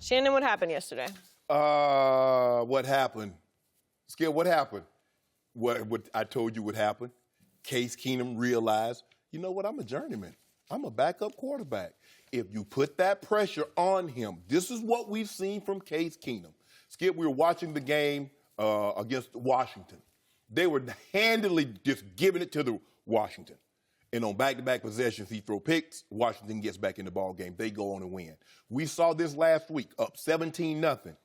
Shannon, what happened yesterday? What happened? Skip, what happened? What I told you would happen. Case Keenum realized, you know what, I'm a journeyman. I'm a backup quarterback. If you put that pressure on him, this is what we've seen from Case Keenum. Skip, we were watching the game against Washington. They were handily just giving it to the Washington. And on back-to-back possessions, he throw picks. Washington gets back in the ball game. They go on and win. We saw this last week, up 17-0.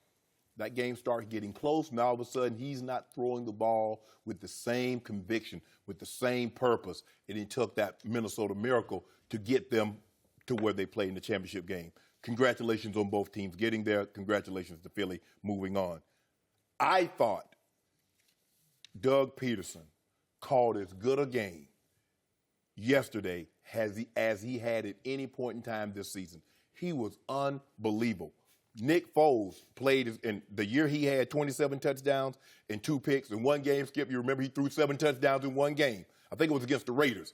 That game starts getting close, and all of a sudden, he's not throwing the ball with the same conviction, with the same purpose. And it took that Minnesota Miracle to get them to where they play in the championship game. Congratulations on both teams getting there. Congratulations to Philly moving on. I thought Doug Peterson called as good a game yesterday as he had at any point in time this season. He was unbelievable. Nick Foles played in the year he had 27 touchdowns and 2 picks in one game. Skip, you remember he threw 7 touchdowns in one game. I think it was against the Raiders.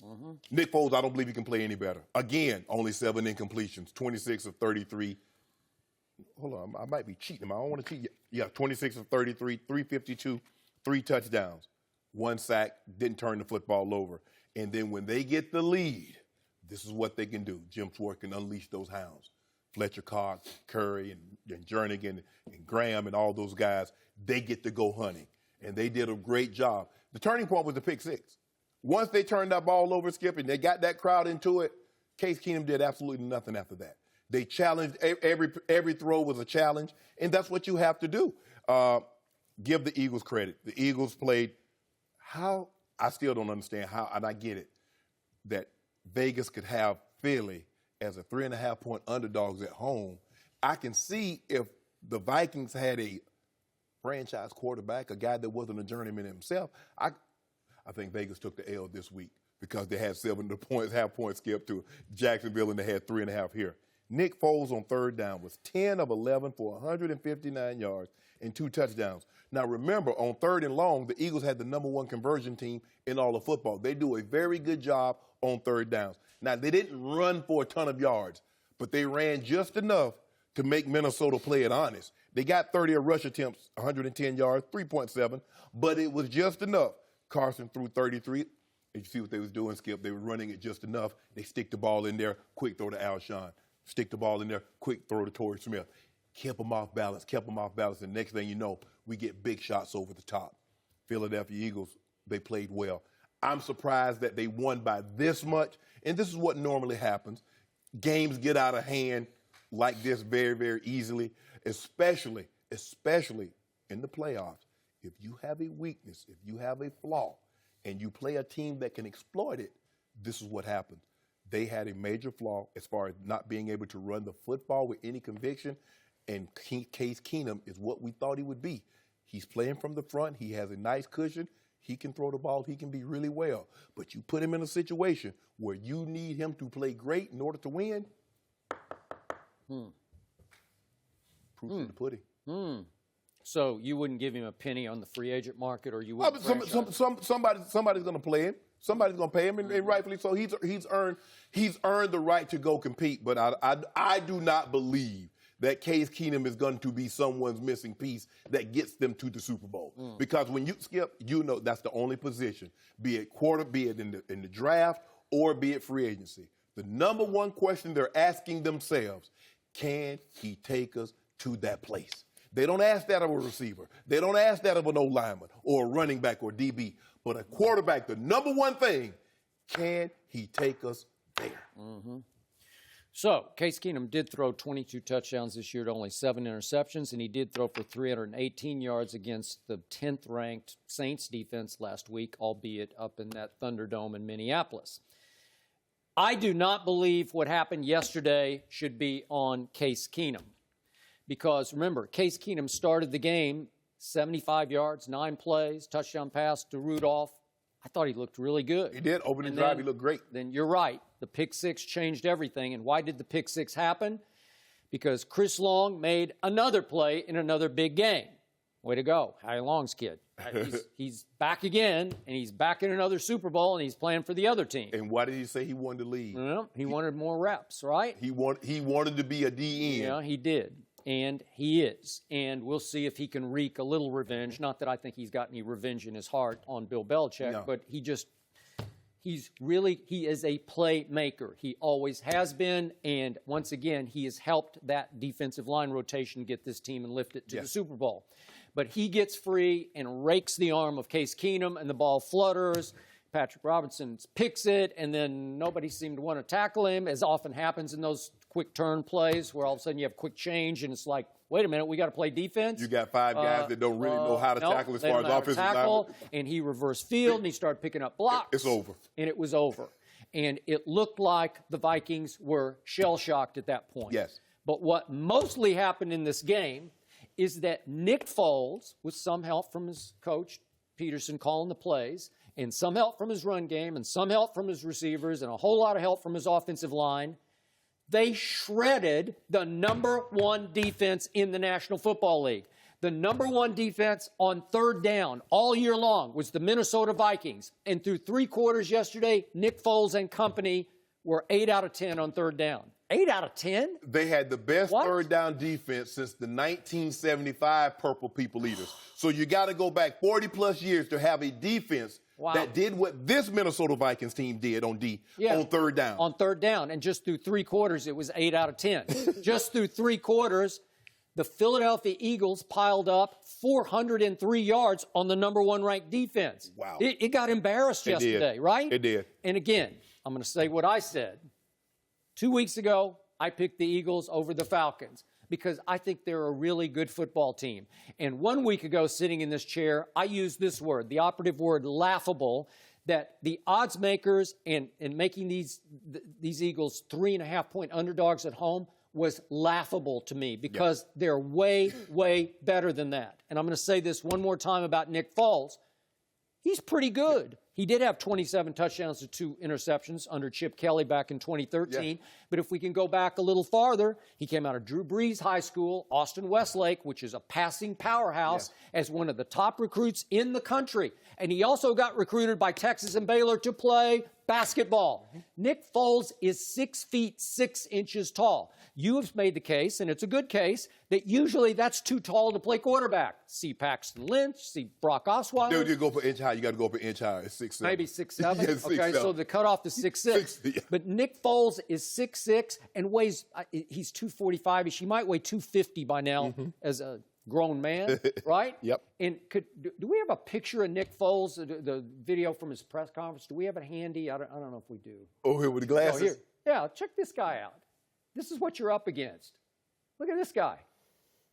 Mm-hmm. Nick Foles, I don't believe he can play any better. Again, only 7 incompletions, 26 of 33. Hold on, I might be cheating. I don't want to cheat. Yeah, 26 of 33, 352, 3 touchdowns, 1 sack, didn't turn the football over. And then when they get the lead, this is what they can do. Jim Schwartz can unleash those hounds. Fletcher Cox, Curry, and Jernigan, and Graham, and all those guys, they get to go hunting. And they did a great job. The turning point was the pick 6. Once they turned that ball over, Skip, and they got that crowd into it, Case Keenum did absolutely nothing after that. They challenged, every throw was a challenge, and that's what you have to do. Give the Eagles credit. The Eagles played how, I still don't understand how, and I get it, that Vegas could have Philly as a 3.5-point underdogs at home. I can see if the Vikings had a franchise quarterback, a guy that wasn't a journeyman himself, I think Vegas took the L this week because they had 7 half points skip to Jacksonville, and they had 3.5 here. Nick Foles on third down was 10 of 11 for 159 yards and 2 touchdowns. Now, remember, on 3rd and long, the Eagles had the #1 conversion team in all of football. They do a very good job on 3rd downs. Now, they didn't run for a ton of yards, but they ran just enough to make Minnesota play it honest. They got 30 rush attempts, 110 yards, 3.7, but it was just enough. Carson threw 33. And you see what they was doing, Skip? They were running it just enough. They stick the ball in there, quick throw to Alshon. Stick the ball in there, quick throw to Torrey Smith. Kept them off balance, and next thing you know, we get big shots over the top. Philadelphia Eagles, they played well. I'm surprised that they won by this much, and this is what normally happens. Games get out of hand like this very, very easily, especially in the playoffs. If you have a weakness, if you have a flaw, and you play a team that can exploit it, this is what happens. They had a major flaw as far as not being able to run the football with any conviction, and Case Keenum is what we thought he would be. He's playing from the front. He has a nice cushion. He can throw the ball. He can be really well. But you put him in a situation where you need him to play great in order to win, proof in the pudding. So you wouldn't give him a penny on the free agent market, or you wouldn't? Somebody's going to play him. Somebody's going to pay him, and rightfully so. He's earned the right to go compete. But I do not believe that Case Keenum is going to be someone's missing piece that gets them to the Super Bowl. Because when you skip, you know that's the only position, be it in the draft or be it free agency. The #1 question they're asking themselves: can he take us to that place? They don't ask that of a receiver. They don't ask that of an O-lineman or a running back or DB. But a quarterback, the #1 thing, can he take us there? So Case Keenum did throw 22 touchdowns this year to only 7 interceptions, and he did throw for 318 yards against the 10th-ranked Saints defense last week, albeit up in that Thunderdome in Minneapolis. I do not believe what happened yesterday should be on Case Keenum. Because, remember, Case Keenum started the game 75 yards, 9 plays, touchdown pass to Rudolph. I thought he looked really good. He did. Opening drive, he looked great. Then you're right. The pick 6 changed everything. And why did the pick 6 happen? Because Chris Long made another play in another big game. Way to go, Howie Long's kid. He's back again, and he's back in another Super Bowl, and he's playing for the other team. And why did he say he wanted to leave? Well, he wanted more reps, right? He wanted to be a DN. Yeah, he did. And he is. And we'll see if he can wreak a little revenge. Not that I think he's got any revenge in his heart on Bill Belichick, but he is a playmaker. He always has been. And once again, he has helped that defensive line rotation get this team and lift it to the Super Bowl. But he gets free and rakes the arm of Case Keenum, and the ball flutters. Patrick Robinson picks it, and then nobody seemed to want to tackle him, as often happens in those quick turn plays where all of a sudden you have quick change, and it's like, wait a minute, we got to play defense? You got 5 guys that don't really know how to tackle as far as offensive tackle. And he reversed field, and he started picking up blocks. It's over. And it was over. And it looked like the Vikings were shell-shocked at that point. Yes. But what mostly happened in this game is that Nick Foles, with some help from his coach, Peterson, calling the plays, and some help from his run game, and some help from his receivers, and a whole lot of help from his offensive line, they shredded the #1 defense in the National Football League. The #1 defense on third down all year long was the Minnesota Vikings. And through 3 quarters yesterday, Nick Foles and company were 8 out of 10 on third down. 8 out of 10? They had the best third down defense since the 1975 Purple People Eaters. So you got to go back 40-plus years to have a defense that did what this Minnesota Vikings team did on third down. On third down. And just through 3 quarters, it was 8 out of 10. Just through 3 quarters, the Philadelphia Eagles piled up 403 yards on the #1 ranked defense. Wow. It got embarrassed yesterday, right? It did. And again, I'm going to say what I said. 2 weeks ago, I picked the Eagles over the Falcons because I think they're a really good football team. And 1 week ago, sitting in this chair, I used this word, the operative word, laughable, that the odds makers and making these Eagles 3.5-point underdogs at home was laughable to me because they're way, way better than that. And I'm going to say this one more time about Nick Foles. He's pretty good. He did have 27 touchdowns to 2 interceptions under Chip Kelly back in 2013. But if we can go back a little farther, he came out of Drew Brees High School, Austin Westlake, which is a passing powerhouse, as one of the top recruits in the country. And he also got recruited by Texas and Baylor to play basketball. Nick Foles is 6 feet 6 inches tall. You have made the case, and it's a good case, that usually that's too tall to play quarterback. See Paxton Lynch, see Brock Osweiler. Dude, you go for inch high. You got to go for inch high. It's 6'7". Maybe 6'7". Yeah, okay, 6'7". so the cutoff is 6'6". But Nick Foles is 6'6" and weighs, he's 245-ish. He might weigh 250 by now as a grown man, right? Yep. And do we have a picture of Nick Foles, the video from his press conference? Do we have it handy? I don't know if we do. Oh, here with the glasses? Oh, here. Yeah, check this guy out. This is what you're up against. Look at this guy.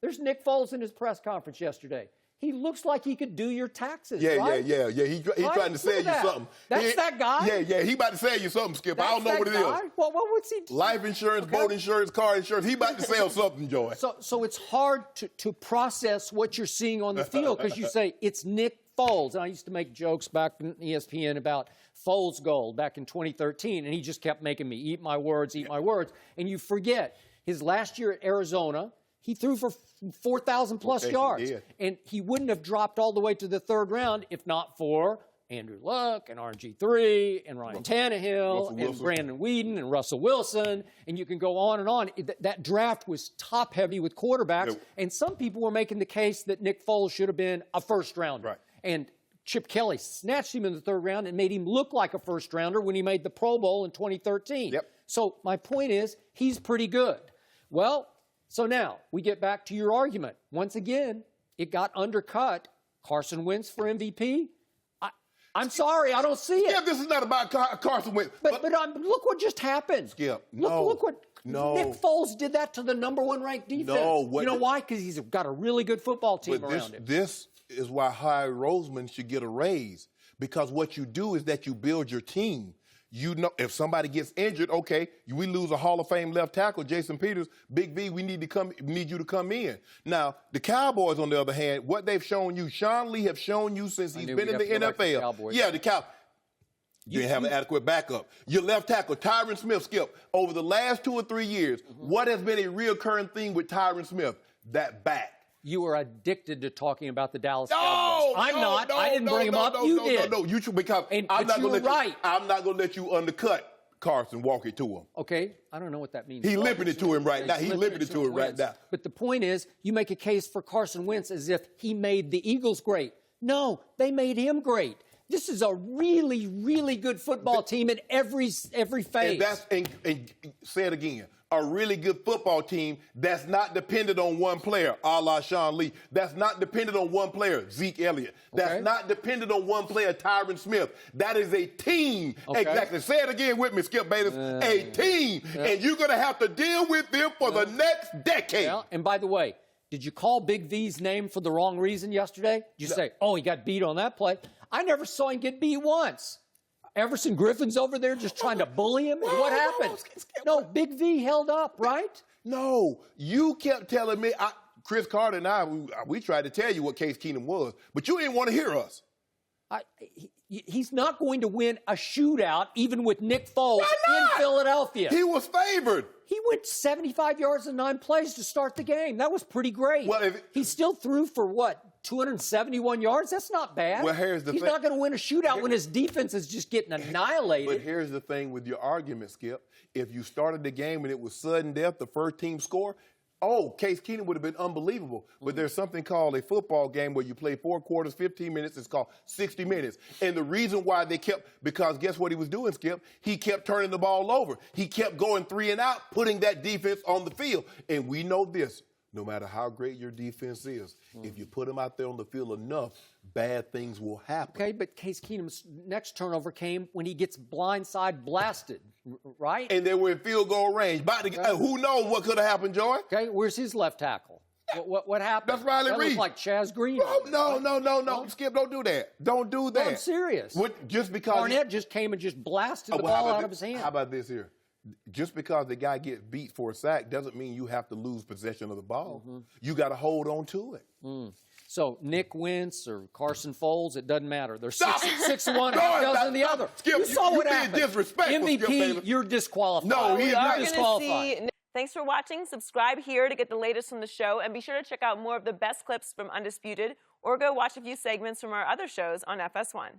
There's Nick Foles in his press conference yesterday. He looks like he could do your taxes, right? Yeah. He's trying to sell you something. That's that guy? Yeah. He about to sell you something, Skip. I don't know what it is. Well, what would he do? Life insurance, boat insurance, car insurance. He about to sell something, Joy. So it's hard to process what you're seeing on the field because you say, it's Nick Foles. And I used to make jokes back in ESPN about Foles Gold back in 2013, and he just kept making me eat my words. And you forget, his last year at Arizona, he threw for 4,000-plus yards. And he wouldn't have dropped all the way to the 3rd round if not for Andrew Luck and RG3 and Ryan Tannehill and Brandon Weeden and Russell Wilson. And you can go on and on. That draft was top-heavy with quarterbacks. And some people were making the case that Nick Foles should have been a first-rounder. Right. And Chip Kelly snatched him in the 3rd round and made him look like a first-rounder when he made the Pro Bowl in 2013. So my point is, he's pretty good. Well, so now we get back to your argument. Once again, it got undercut. Carson Wentz for MVP? I'm sorry, I don't see it. Yeah, this is not about Carson Wentz. But look what just happened. Skip, Look what Nick Foles did that to the #1 ranked defense. You know why? Because he's got a really good football team around him. This is why Howie Roseman should get a raise, because what you do is that you build your team. You know, if somebody gets injured, okay, we lose a Hall of Fame left tackle, Jason Peters. Big V, we need you to come in. Now, the Cowboys, on the other hand, what they've shown you, Sean Lee have shown you since he's been in the NFL. Yeah, the Cowboys. You didn't have an adequate backup. Your left tackle, Tyron Smith, Skip, over the last 2 or 3 years, what has been a reoccurring thing with Tyron Smith? That back. You are addicted to talking about the Dallas No, Cowboys. I'm not. I didn't bring him up. You did. No, you should, because I'm not going to let you undercut Carson walking to him. Okay, I don't know what that means. He limping it to him right now. He limping it to him right now. But the point is, you make a case for Carson Wentz as if he made the Eagles great. No, they made him great. This is a really, really good football team in every phase. And say it again. A really good football team that's not dependent on one player, a la Sean Lee. That's not dependent on one player, Zeke Elliott. That's not dependent on one player, Tyron Smith. That is a team. Okay. Exactly. Say it again with me, Skip Bayless. A team. And you're going to have to deal with them for the next decade. Yeah. And by the way, did you call Big V's name for the wrong reason yesterday? Did you say, oh, he got beat on that play? I never saw him get beat once. Everson Griffin's over there just trying to bully him. And what happened? No, Big V held up, right? No, you kept telling me. Chris Carter and I, we tried to tell you what Case Keenum was, but you didn't want to hear us. He's not going to win a shootout, even with Nick Foles in Philadelphia. He was favored. He went 75 yards in 9 plays to start the game. That was pretty great. Well, he still threw for, 271 yards? That's not bad. Well, here's the thing. He's not going to win a shootout when his defense is just getting annihilated. But here's the thing with your argument, Skip. If you started the game and it was sudden death, the first team score, Case Keenum would have been unbelievable. But there's something called a football game where you play 4 quarters, 15 minutes. It's called 60 minutes. And the reason why because guess what he was doing, Skip? He kept turning the ball over. He kept going 3 and out, putting that defense on the field. And we know this. No matter how great your defense is, if you put them out there on the field enough, bad things will happen. Okay, but Case Keenum's next turnover came when he gets blindside blasted, right? And they were in field goal range. Who knows what could have happened, Joy? Okay, where's his left tackle? What happened? That's Riley Reed. That looks like Chaz Green. No. Skip, don't do that. Don't do that. No, I'm serious. Just because Barnett just came and just blasted the ball out of his hand. How about this here? Just because the guy gets beat for a sack doesn't mean you have to lose possession of the ball. You got to hold on to it. So Nick Wentz or Carson Foles, it doesn't matter. They're 6-1, half dozen the other. Skip, you saw what happened. Disrespectful, MVP, you're disqualified. No, he's not disqualified. Thanks for watching. Subscribe here to get the latest from the show, and be sure to check out more of the best clips from Undisputed, or go watch a few segments from our other shows on FS1.